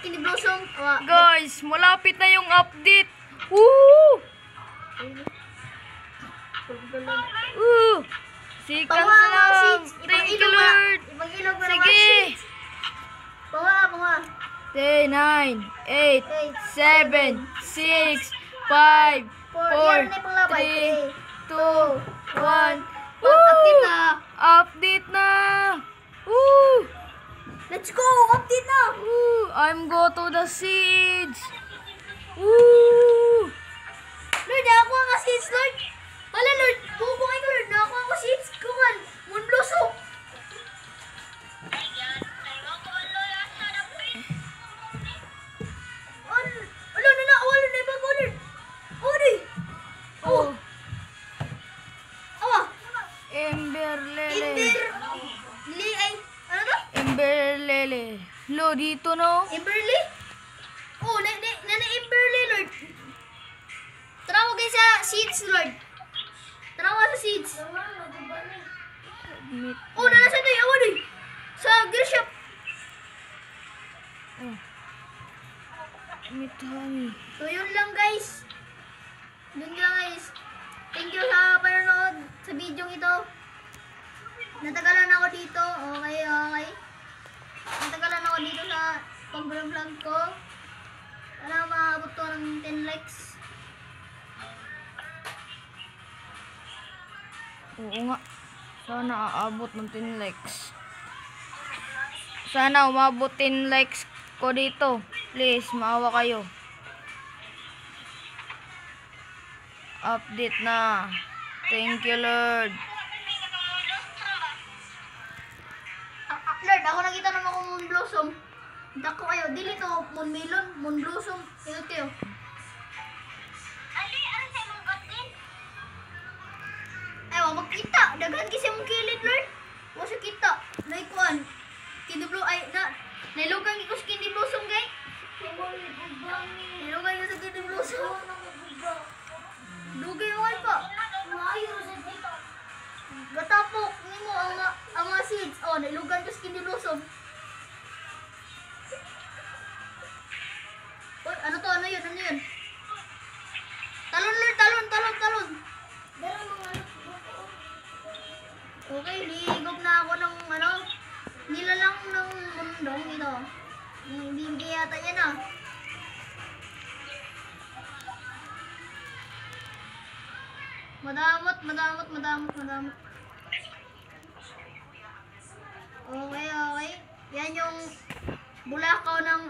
Candy Blossom. Guys, malapit na yung update. Woo! Sikas lang. Thank you, Lord. Sige. Bunga. 10, 9, 8, 7, 6, 5, 4, 3, 2, 1. Update na. Update na. Woo! Let's go! Update na! Woo! I'm go to the seeds. Woo! Lord, nakakuha ka seeds, Lord. Wala, Lord. Bubungay ko, Lord. Nakakuha ko seeds. Kuhan. Moonblossom. Wala na. Wala na. Bago, Lord. Oh, di. Oh. Awa. Ember Lele. Ay. Ano to? Ember Lele. Lo, dito no? Emberly? Oh, nana Emberly, Lord. Tara mo kayo sa seeds, Lord. Tara mo sa seeds. Oh, nasa tayo. Awan eh. Sa gear shop. Oh. Meet honey. So, yun lang, guys. Yun lang, guys. Thank you sa panonood sa video ito. Natagalan ako dito. Okay. Natagalan ako dito sa pag-vlog ko. Sana maabot ko ng 10 likes. Oo nga. Sana aabot ng 10 likes. Sana umabot 10 likes ko dito. Please, maawa kayo. Update na. Thank you, Lord. Lord, ako nakita naman ako Moonblossom. Dako kayo. Dili to. Moonmelon. Moonblossom. Ito tayo. Ay, wag magkita. Daghan kasi mong kilid, Lord. Wag siya kita. Naikuan. Candy Blossom. Ay, nailugan ko sa Candy Blossom, gay. Nailugan ko sa Candy Blossom. Dugay ako pa. Gatapok nimo ang mga seeds. Oh, nailugan ko sa Candy Blossom. Uy, ano to? Ano yun? Talon, Lord. Talon. Okay, ligog na ako ng nilalang ng mundong ito. Hindi yata yan ah. Madamot. Okay. Yan yung bulakaw ng